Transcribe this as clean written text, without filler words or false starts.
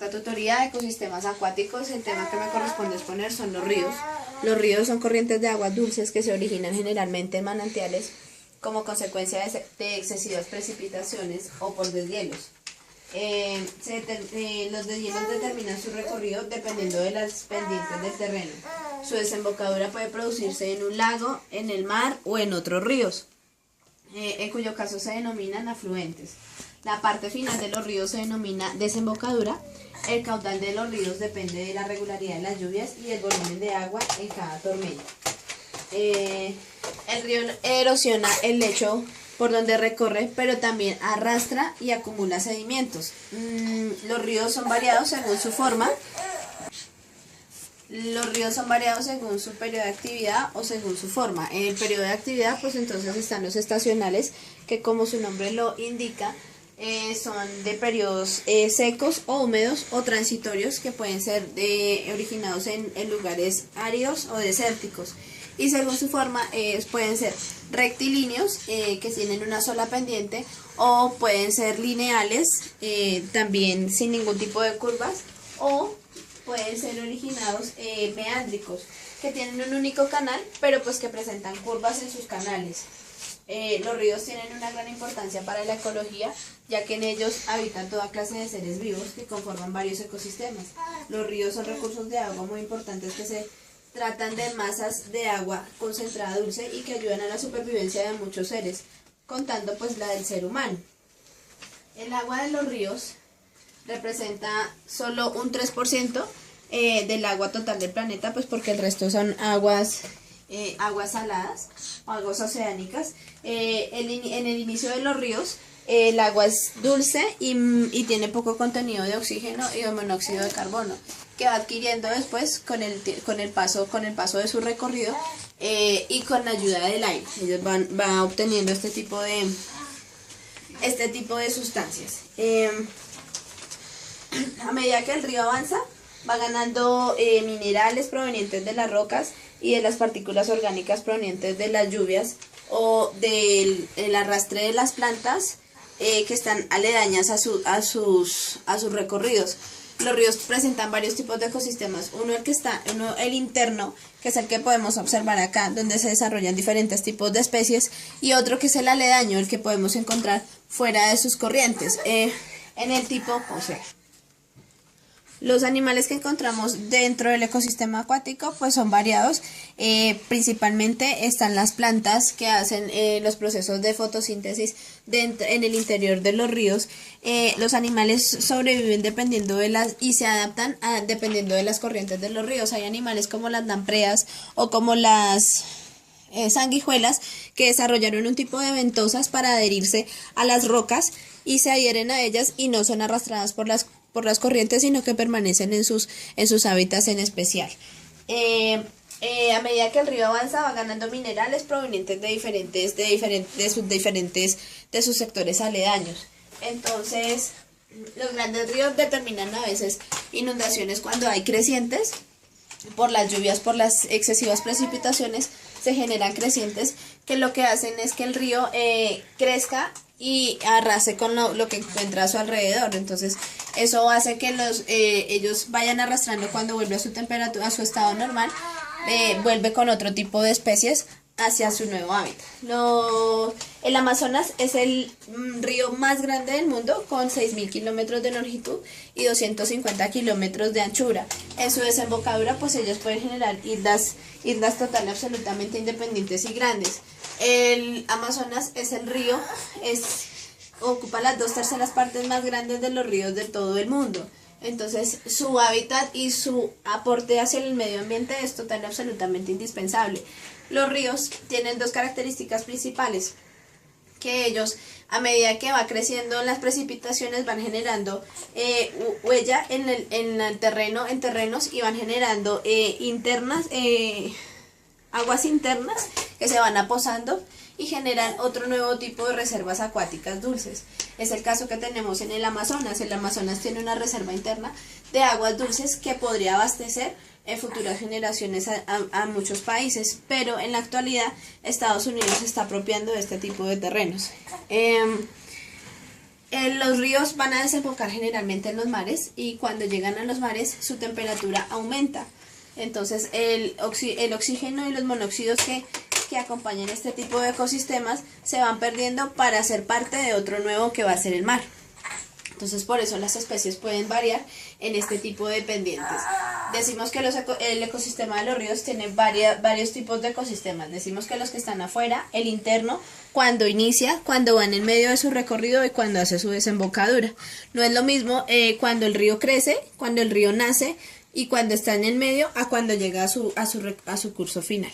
La tutoría de ecosistemas acuáticos, el tema que me corresponde exponer son los ríos. Los ríos son corrientes de aguas dulces que se originan generalmente en manantiales como consecuencia de excesivas precipitaciones o por deshielos. Los deshielos determinan su recorrido dependiendo de las pendientes del terreno. Su desembocadura puede producirse en un lago, en el mar o en otros ríos, en cuyo caso se denominan afluentes. La parte final de los ríos se denomina desembocadura. El caudal de los ríos depende de la regularidad de las lluvias y el volumen de agua en cada tormenta. El río erosiona el lecho por donde recorre, pero también arrastra y acumula sedimentos. Los ríos son variados según su forma. Los ríos son variados según su periodo de actividad o según su forma. En el periodo de actividad, pues entonces están los estacionales, que como su nombre lo indica, son de periodos secos o húmedos o transitorios que pueden ser originados en lugares áridos o desérticos. Y según su forma pueden ser rectilíneos que tienen una sola pendiente, o pueden ser lineales también sin ningún tipo de curvas, o pueden ser originados meándricos que tienen un único canal pero pues que presentan curvas en sus canales. Los ríos tienen una gran importancia para la ecología, ya que en ellos habitan toda clase de seres vivos que conforman varios ecosistemas. Los ríos son recursos de agua muy importantes que se tratan de masas de agua concentrada dulce y que ayudan a la supervivencia de muchos seres, contando pues la del ser humano. El agua de los ríos representa solo un 3% del agua total del planeta, pues porque el resto son aguas saladas o aguas oceánicas. En el inicio de los ríos el agua es dulce y tiene poco contenido de oxígeno y de monóxido de carbono, que va adquiriendo después con el paso de su recorrido y con la ayuda del aire. Ellos van obteniendo este tipo de sustancias. A medida que el río avanza, va ganando minerales provenientes de las rocas y de las partículas orgánicas provenientes de las lluvias o del arrastre de las plantas que están aledañas a sus recorridos. Los ríos presentan varios tipos de ecosistemas. Uno el interno, que es el que podemos observar acá, donde se desarrollan diferentes tipos de especies, y otro que es el aledaño, el que podemos encontrar fuera de sus corrientes. En el tipo, o sea, los animales que encontramos dentro del ecosistema acuático pues son variados. Principalmente están las plantas que hacen los procesos de fotosíntesis en el interior de los ríos. Los animales sobreviven y se adaptan dependiendo de las corrientes de los ríos. Hay animales como las lampreas o como las sanguijuelas que desarrollaron un tipo de ventosas para adherirse a las rocas y se adhieren a ellas y no son arrastradas por las corrientes, sino que permanecen en sus hábitats en especial. A medida que el río avanza, va ganando minerales provenientes de sus sectores aledaños. Entonces, los grandes ríos determinan a veces inundaciones cuando hay crecientes. Por las lluvias, por las excesivas precipitaciones, se generan crecientes que lo que hacen es que el río crezca y arrase con lo que encuentra a su alrededor. Entonces eso hace que ellos vayan arrastrando. Cuando vuelve a su temperatura, a su estado normal, vuelve con otro tipo de especies hacia su nuevo hábitat. El Amazonas es el río más grande del mundo, con 6.000 kilómetros de longitud y 250 kilómetros de anchura. En su desembocadura pues ellos pueden generar islas totalmente absolutamente independientes y grandes. El Amazonas es el río, ocupa las 2/3 partes más grandes de los ríos de todo el mundo. Entonces su hábitat y su aporte hacia el medio ambiente es total y absolutamente indispensable. Los ríos tienen dos características principales, que ellos, a medida que va creciendo las precipitaciones, van generando huella en terrenos, y van generando aguas internas que se van aposando y generan otro nuevo tipo de reservas acuáticas dulces. Es el caso que tenemos en el Amazonas. El Amazonas tiene una reserva interna de aguas dulces que podría abastecer en futuras generaciones a muchos países, pero en la actualidad Estados Unidos se está apropiando de este tipo de terrenos. Los ríos van a desembocar generalmente en los mares y cuando llegan a los mares su temperatura aumenta. Entonces el oxígeno y los monóxidos que acompañan este tipo de ecosistemas se van perdiendo para ser parte de otro nuevo que va a ser el mar. Entonces por eso las especies pueden variar en este tipo de pendientes. Decimos que el ecosistema de los ríos tiene varios tipos de ecosistemas. Decimos que los que están afuera, el interno, cuando inicia, cuando va en medio de su recorrido y cuando hace su desembocadura. No es lo mismo cuando el río crece, cuando el río nace y cuando está en el medio a cuando llega a su curso final.